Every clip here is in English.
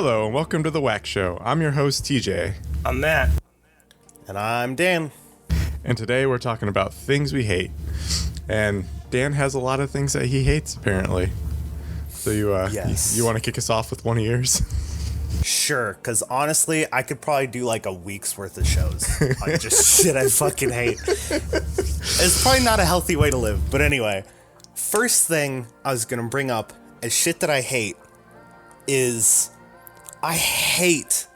Hello and welcome to the WAQ Show. I'm your host TJ. I'm Matt. And I'm Dan. And today we're talking about things we hate. And Dan has a lot of things that he hates apparently. So you want to kick us off with one of yours? Sure, because honestly, I could probably do like a week's worth of shows on just shit I fucking hate. It's probably not a healthy way to live. But anyway, first thing I was going to bring up as shit that I hate is I hate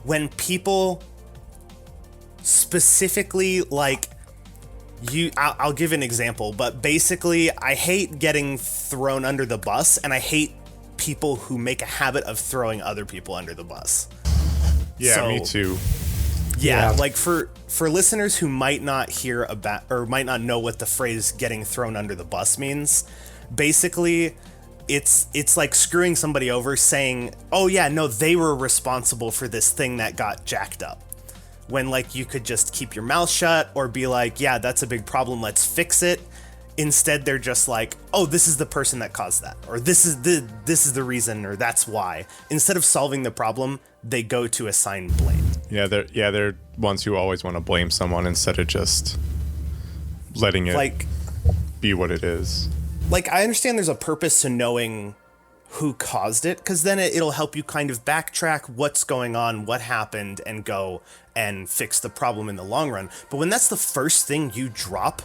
when people specifically like I'll give an example, but basically I hate getting thrown under the bus, and I hate people who make a habit of throwing other people under the bus. Yeah, So, me too. Yeah, like for listeners who might not hear about or might not know what the phrase getting thrown under the bus means, basically it's like screwing somebody over, saying, oh yeah, no, they were responsible for this thing that got jacked up. When like you could just keep your mouth shut or be like, yeah, that's a big problem, let's fix it. Instead, they're just like, oh, this is the person that caused that, or this is the reason, or that's why. Instead of solving the problem, they go to assign blame. Yeah, they're ones who always want to blame someone instead of just letting it be what it is. Like, I understand there's a purpose to knowing who caused it, because then it'll help you kind of backtrack what's going on, what happened, and go and fix the problem in the long run. But when that's the first thing you drop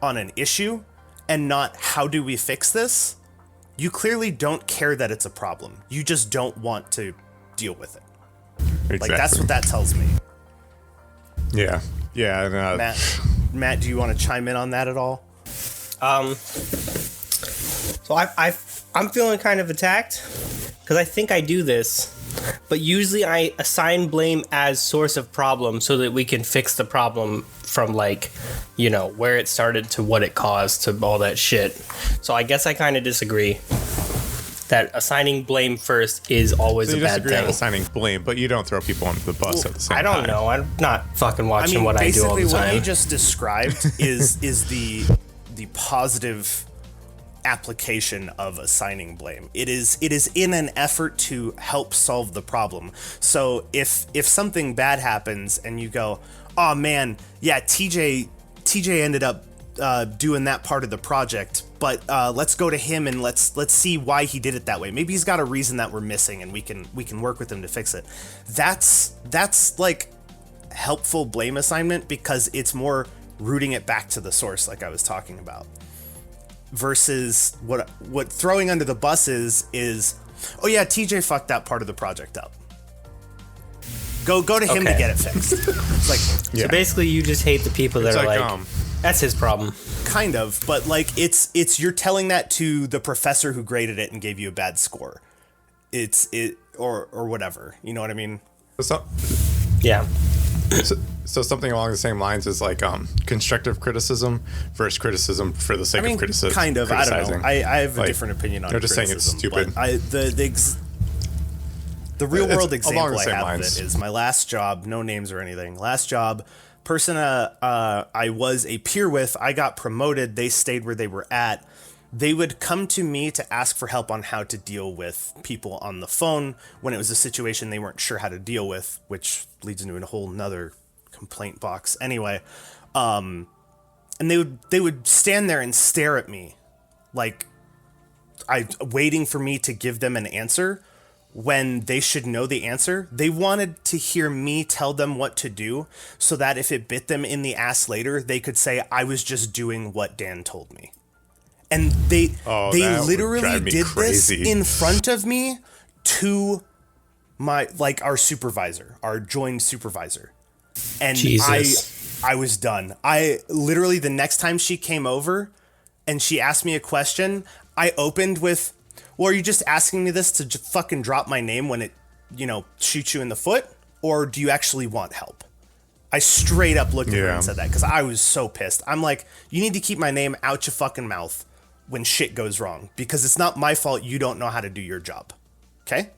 on an issue and not how do we fix this, you clearly don't care that it's a problem. You just don't want to deal with it. Exactly. Like, that's what that tells me. Yeah. And, Matt, do you want to chime in on that at all? So I'm feeling kind of attacked because I think I do this, but usually I assign blame as source of problem so that we can fix the problem from where it started to what it caused to all that shit. So I guess I kind of disagree that assigning blame first is always a bad thing. You disagree on assigning blame, but you don't throw people under the bus at the same time. I don't know. I'm not fucking watching what I do all the time. Basically, what you just described is the positive application of assigning blame. It is in an effort to help solve the problem. So if something bad happens and you go, oh man, yeah, TJ ended up doing that part of the project, but let's go to him and let's see why he did it that way. Maybe he's got a reason that we're missing, and we can work with him to fix it. That's like helpful blame assignment, because it's more rooting it back to the source, like I was talking about. Versus what throwing under the bus is, oh yeah, TJ fucked that part of the project up. Go to him to get it fixed. It's like, so basically you just hate the people that are like that's his problem. Kind of, but like it's you're telling that to the professor who graded it and gave you a bad score. Or whatever. You know what I mean? Yeah. So something along the same lines is like constructive criticism versus criticism for the sake of criticism. Kind of. I don't know. I have a different opinion on criticism. They're just saying it's stupid. The real world example I have of it is my last job. No names or anything. Last job, person I was a peer with. I got promoted. They stayed where they were at. They would come to me to ask for help on how to deal with people on the phone when it was a situation they weren't sure how to deal with, which leads into a whole nother complaint box. Anyway, and they would stand there and stare at me like waiting for me to give them an answer when they should know the answer. They wanted to hear me tell them what to do so that if it bit them in the ass later, they could say, I was just doing what Dan told me. And they literally did this in front of me to our supervisor, our joint supervisor. And Jesus. I was done. I literally, the next time she came over and she asked me a question, I opened with, well, are you just asking me this to fucking drop my name when it, shoots you in the foot? Or do you actually want help? I straight up looked at her and said that because I was so pissed. I'm like, you need to keep my name out your fucking mouth when shit goes wrong, because it's not my fault you don't know how to do your job. Okay?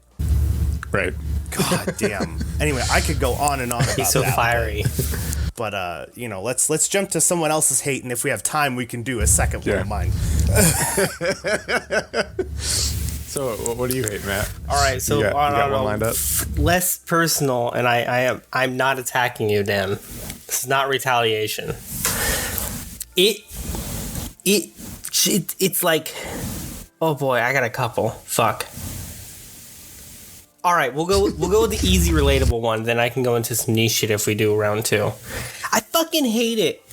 Right. God damn. Anyway, I could go on and on about that. He's so fiery. But let's jump to someone else's hate, and if we have time, we can do a second one of mine. So what do you hate, Matt? All right, so you got one lined up? Less personal, and I'm not attacking you, Dan. This is not retaliation. It's like, oh boy, I got a couple. Fuck. All right, we'll go with the easy, relatable one. Then I can go into some niche shit if we do round 2. I fucking hate it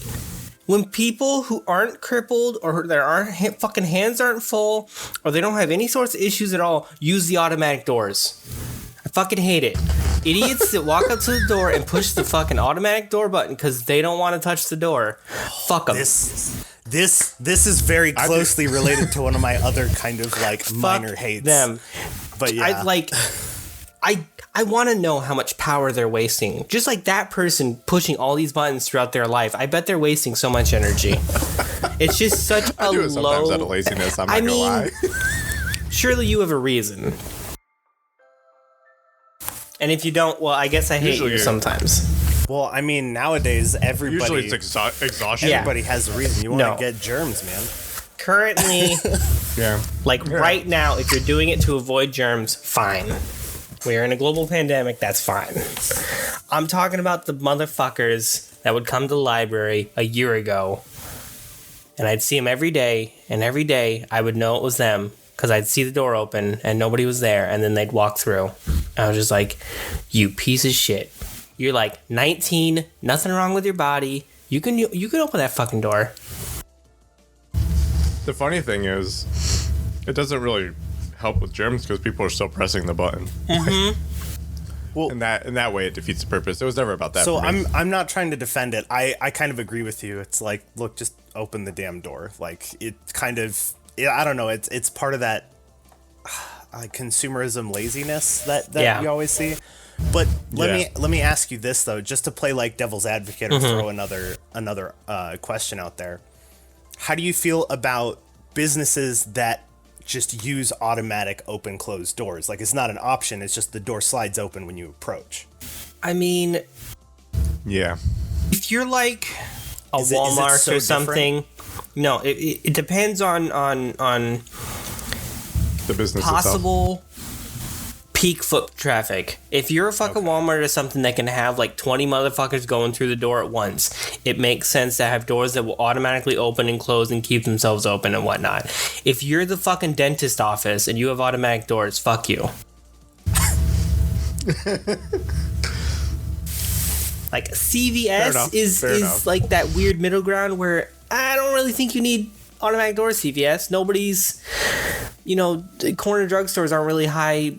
when people who aren't crippled or their fucking hands aren't full or they don't have any sorts of issues at all use the automatic doors. I fucking hate it. Idiots that walk up to the door and push the fucking automatic door button because they don't want to touch the door. Fuck them. This is very closely related to one of my other kind of like minor hates. Them. But yeah. I want to know how much power they're wasting. Just like that person pushing all these buttons throughout their life. I bet they're wasting so much energy. It's just such a do it low... sometimes out of laziness, I'm not gonna lie. Surely you have a reason. And if you don't, well, I guess I hate you sometimes. Well, I mean, nowadays, everybody... Usually it's exhaustion. Everybody has a reason. You want to get germs, man. Currently, right now, if you're doing it to avoid germs, fine. We're in a global pandemic, that's fine. I'm talking about the motherfuckers that would come to the library a year ago, and I'd see them every day, and every day I would know it was them, because I'd see the door open, and nobody was there, and then they'd walk through. I was just like, you piece of shit. You're like 19, nothing wrong with your body. You can open that fucking door. The funny thing is, it doesn't really help with germs because people are still pressing the button. Mm-hmm. Well, in that way, it defeats the purpose. It was never about that. So for me. I'm not trying to defend it. I kind of agree with you. It's like, look, just open the damn door. Like it kind of, I don't know. It's part of that consumerism laziness that you always see. But let me ask you this though, just to play like devil's advocate or throw another question out there. How do you feel about businesses that just use automatic open close doors? Like it's not an option, it's just the door slides open when you approach. I mean, yeah. If you're like a Walmart or something, no, it depends on the business possible peak foot traffic. If you're a fucking Walmart or something that can have like 20 motherfuckers going through the door at once, it makes sense to have doors that will automatically open and close and keep themselves open and whatnot. If you're the fucking dentist office and you have automatic doors, fuck you. Like CVS is like that weird middle ground where I don't really think you need automatic doors. CVS, nobody's, the corner drugstores aren't really high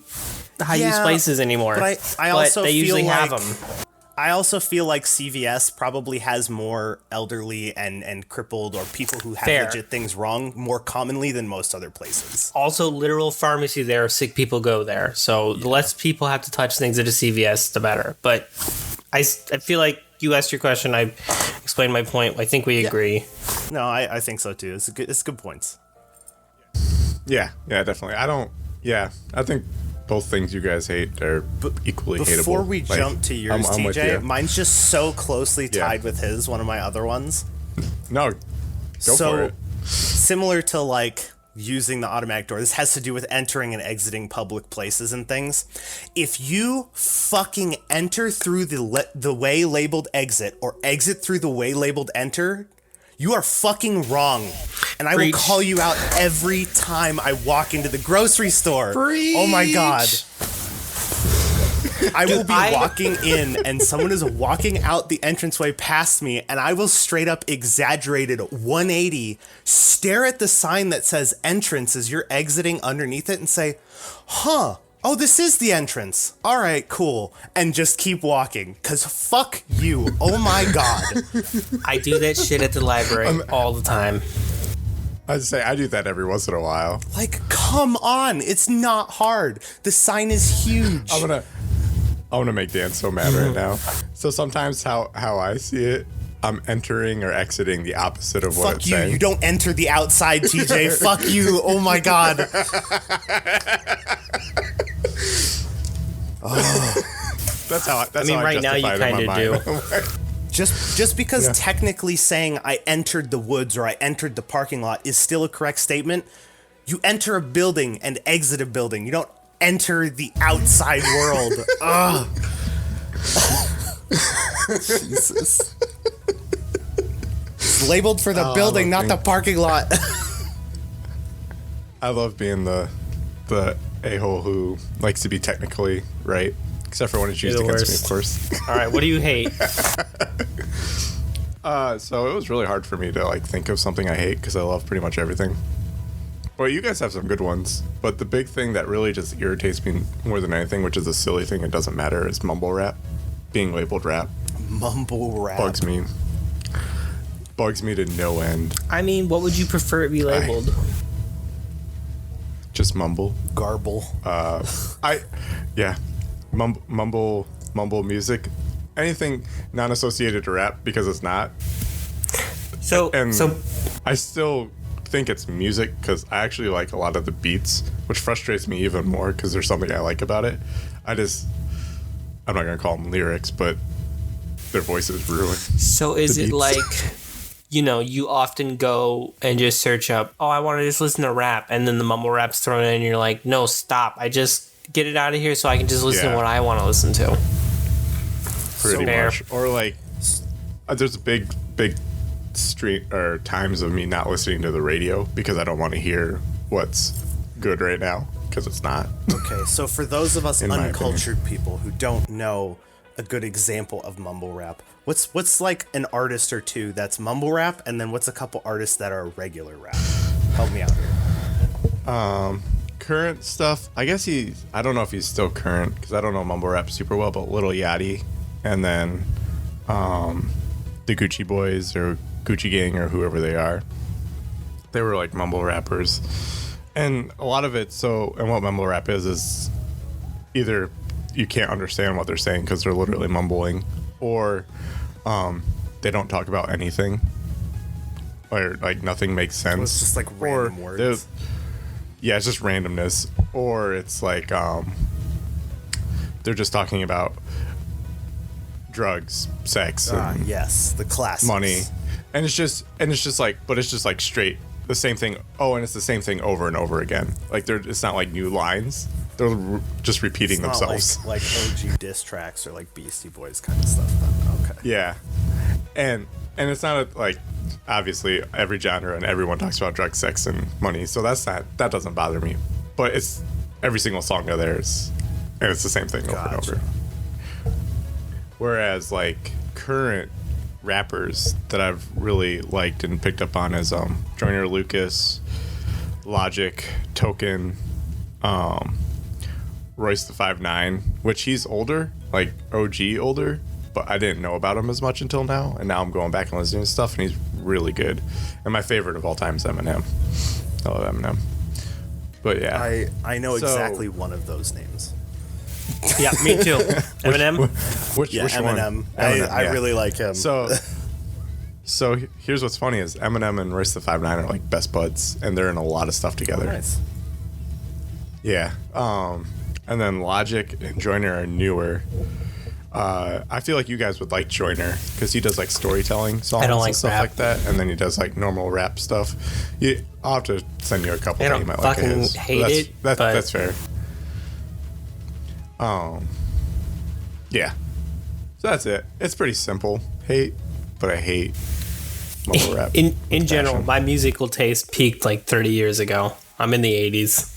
use places anymore. But I also they usually feel have like, them. I also feel like CVS probably has more elderly and crippled or people who have legit things wrong more commonly than most other places. Also, literal pharmacy there, sick people go there. So the less people have to touch things at a CVS, the better. But I feel like you asked your question. I explained my point. I think we agree. No, I think so too. It's good points. Yeah, definitely. I think both things you guys hate are equally hateable. Before we jump to yours, TJ, mine's just so closely tied with his, one of my other ones. No, go for it. Similar to like using the automatic door, this has to do with entering and exiting public places and things. If you fucking enter through the way labeled exit or exit through the way labeled enter, you are fucking wrong. And I will call you out every time I walk into the grocery store. Oh my God. I will be walking in and someone is walking out the entranceway past me and I will straight up exaggerated 180, stare at the sign that says entrance as you're exiting underneath it and say, oh, this is the entrance. All right, cool. And just keep walking. Because fuck you. Oh my God. I do that shit at the library all the time. I'd say I do that every once in a while. Like, come on. It's not hard. The sign is huge. I'm gonna make Dan so mad right now. So sometimes how I see it, I'm entering or exiting the opposite of what it's saying. Fuck you. You don't enter the outside, TJ. Fuck you. Oh my God. That's how I right now you kind of do. Just because technically saying I entered the woods or I entered the parking lot is still a correct statement, You enter a building and exit a building. You don't enter the outside world. Ugh. Jesus. It's labeled for the building, not the parking lot. I love being the a-hole who likes to be technically right, except for when it's used against me, of course. All right, what do you hate? So it was really hard for me to like think of something I hate because I love pretty much everything. Well, you guys have some good ones, but the big thing that really just irritates me more than anything, which is a silly thing, it doesn't matter, is mumble rap. Being labeled rap. Mumble rap. Bugs me to no end. I mean, what would you prefer it be labeled? Just mumble. Garble. Mumble music. Anything non-associated to rap, because it's not. So I still think it's music because I actually like a lot of the beats, which frustrates me even more because there's something I like about it. I'm not gonna call them lyrics, but their voices ruin. So is it like, you often go and just search up, I want to just listen to rap, and then the mumble rap's thrown in and you're like, no, stop. I just get it out of here so I can just listen to what I want to listen to. Pretty much. Or like, there's a big street or times of me not listening to the radio because I don't want to hear what's good right now because it's not. Okay, so for those of us uncultured people who don't know a good example of mumble rap, what's like an artist or two that's mumble rap, and then what's a couple artists that are regular rap? Help me out here. Current stuff, I guess I don't know if he's still current because I don't know mumble rap super well, but Lil Yachty, and then the Gucci Boys or Gucci Gang or whoever they are. They were like mumble rappers. And a lot of it, and what mumble rap is either you can't understand what they're saying because they're literally mumbling, or they don't talk about anything, or like nothing makes sense. It's just like random words. Yeah, it's just randomness. Or it's like they're just talking about drugs, sex, and yes, the classics. Money. And it's just like, but it's just like straight the same thing. And it's the same thing over and over again. Like it's not like new lines. They're just repeating themselves. Not like OG diss tracks or like Beastie Boys kind of stuff. Then. Okay. Yeah, and it's not like obviously every genre and everyone talks about drugs, sex, and money. So that doesn't bother me. But it's every single song of theirs, and it's the same thing over and over. Whereas like current rappers that I've really liked and picked up on is Joyner Lucas, Logic, Token, Royce the 5'9", which he's older, like OG older, but I didn't know about him as much until now, and now I'm going back and listening to stuff, and he's really good. And my favorite of all time is Eminem. I love Eminem. But yeah, I know exactly one of those names. Yeah, me too. Eminem. Which Eminem. One? I really like him. So here's what's funny is Eminem and Royce the 5'9" are like best buds, and they're in a lot of stuff together. Oh, nice. Yeah. And then Logic and Joyner are newer. I feel like you guys would like Joyner because he does like storytelling songs and stuff like that, and then he does like normal rap stuff. I'll have to send you a couple that you might like. I don't fucking hate it. That's fair. Yeah. So that's it. It's pretty simple. Hate, but I hate mumble rap. In general, my musical taste peaked like 30 years ago. I'm in the 80s.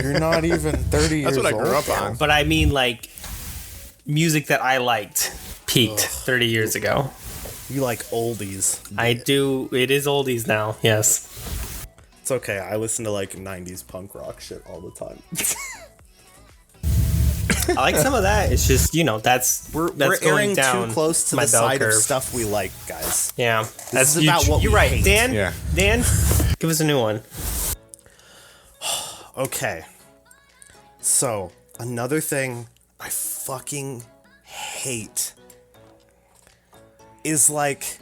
You're not even 30 years old. That's what I grew up on. But I mean like music that I liked peaked 30 years ago. You like oldies. I do. It is oldies now. Yes. It's okay. I listen to like 90s punk rock shit all the time. I like some of that. It's just, that's we're going airing down too close to the side of stuff we like, guys. Yeah, that's about what you're right, hate. Dan. Yeah. Dan, give us a new one. Okay. So another thing I fucking hate is like,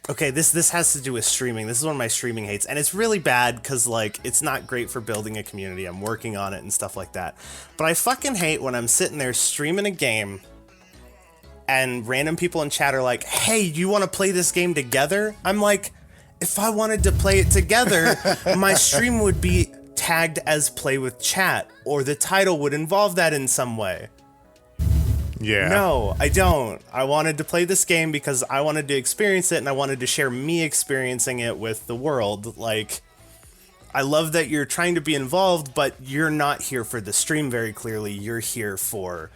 okay, this has to do with streaming. This is one of my streaming hates, and it's really bad because like it's not great for building a community. I'm working on it and stuff like that. But I fucking hate when I'm sitting there streaming a game and random people in chat are like, "Hey, you want to play this game together?" I'm like, if I wanted to play it together, my stream would be tagged as play with chat, or the title would involve that in some way. Yeah. No, I don't. I wanted to play this game because I wanted to experience it, and I wanted to share me experiencing it with the world. Like, I love that you're trying to be involved, but you're not here for the stream very clearly. You're here for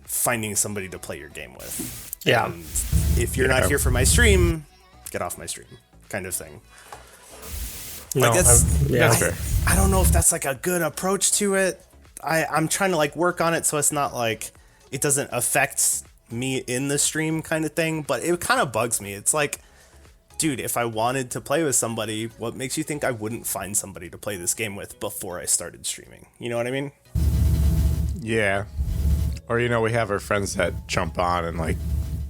finding somebody to play your game with. Yeah. And if you're not here for my stream, get off my stream, kind of thing. No, Like That's fair. I don't know if that's like a good approach to it. I'm trying to like work on it so it's not like it doesn't affect me in the stream kind of thing, but it kind of bugs me. It's like, dude, if I wanted to play with somebody, what makes you think I wouldn't find somebody to play this game with before I started streaming? You know what I mean? Yeah. Or, you know, we have our friends that jump on and, like,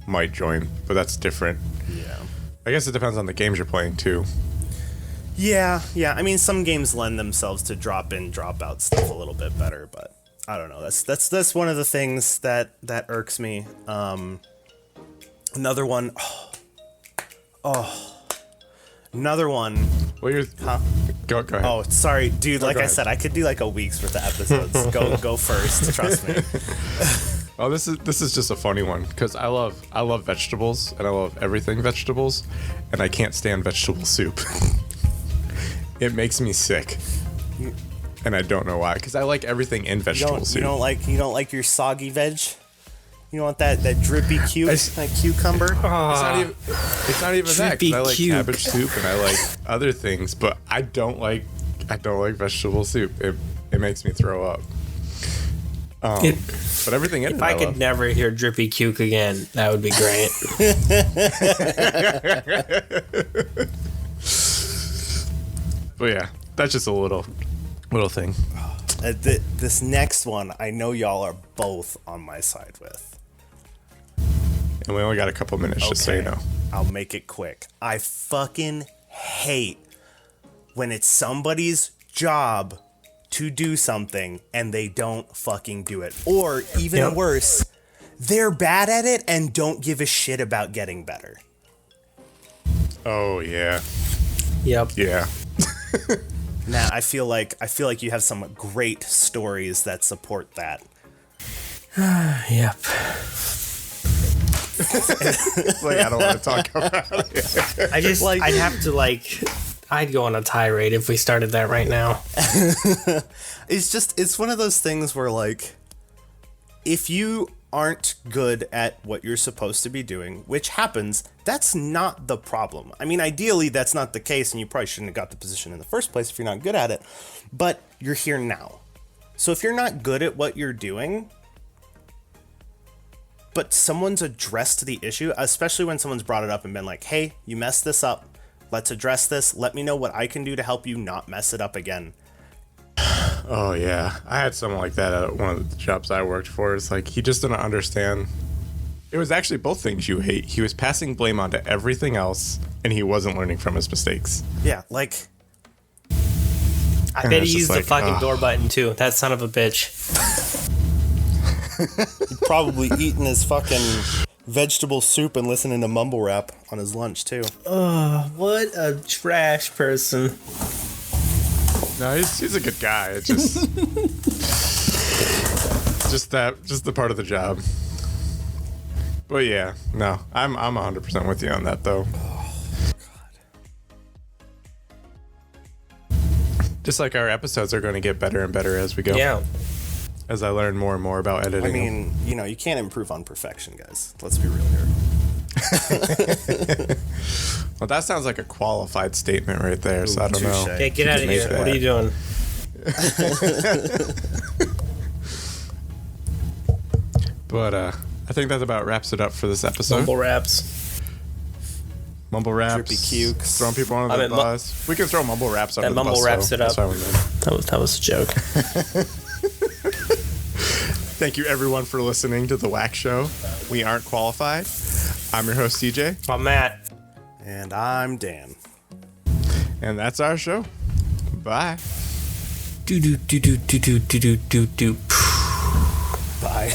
might join, but that's different. Yeah. I guess it depends on the games you're playing, too. Yeah. I mean, some games lend themselves to drop in, drop out stuff a little bit better, but I don't know. That's one of the things that irks me. Another one. Another one. Well, you're... Huh? Go ahead. Oh, sorry, dude. Like go I ahead. said, I could do like a week's worth of episodes. Go first. Trust me. Oh, this is just a funny one because I love vegetables and I love everything vegetables, and I can't stand vegetable soup. It makes me sick, and I don't know why. Because I like everything in vegetable soup. You don't like your soggy veg. You don't want that drippy that cucumber. It's not even that. 'Cause I like Drippy cabbage soup and I like other things, but I don't like vegetable soup. It makes me throw up. But everything in it, If I could love. never hear drippy cuke again, that would be great. But yeah, that's just a little thing. This next one, I know y'all are both on my side with. And we only got a couple minutes, just so you know. I'll make it quick. I fucking hate when it's somebody's job to do something and they don't fucking do it. Or even worse, they're bad at it and don't give a shit about getting better. Oh yeah, Yep. yeah. Now I feel like you have some great stories that support that. Yep. It's like I don't want to talk about it. I just I'd have to I'd go on a tirade if we started that right now. It's one of those things where like if you aren't good at what you're supposed to be doing, which happens, that's not the problem. I mean, ideally that's not the case and you probably shouldn't have got the position in the first place if you're not good at it, but you're here now. So if you're not good at what you're doing, but someone's addressed the issue, especially when someone's brought it up and been like, hey, you messed this up. Let's address this. Let me know what I can do to help you not mess it up again. Oh yeah, I had someone like that at one of the jobs I worked for. It's like he just didn't understand. It was actually both things you hate. He was passing blame onto everything else, and he wasn't learning from his mistakes. Yeah, like I bet he used the fucking door button too. That son of a bitch. probably eating his fucking vegetable soup and listening to mumble rap on his lunch too. What a trash person. No, he's a good guy. It's just the part of the job. But yeah, no, I'm 100% with you on that though. Oh, God. Just like our episodes are going to get better and better as we go. Yeah. As I learn more and more about editing. I mean, you know, you can't improve on perfection, guys. Let's be real here. Well, that sounds like a qualified statement right there, so I don't know. touche. Okay, get out of make here. that. What are you doing? But I think that about wraps it up for this episode. Mumble raps. Mumble raps. Drippy cukes. Throwing people under the bus. We can throw mumble raps under That the bus. mumble wraps it up. That's why we did. That was a joke. Thank you, everyone, for listening to the WAQ Show. We aren't qualified. I'm your host, CJ. I'm Matt. And I'm Dan. And that's our show. Bye. Do do do do do do do do do. Bye.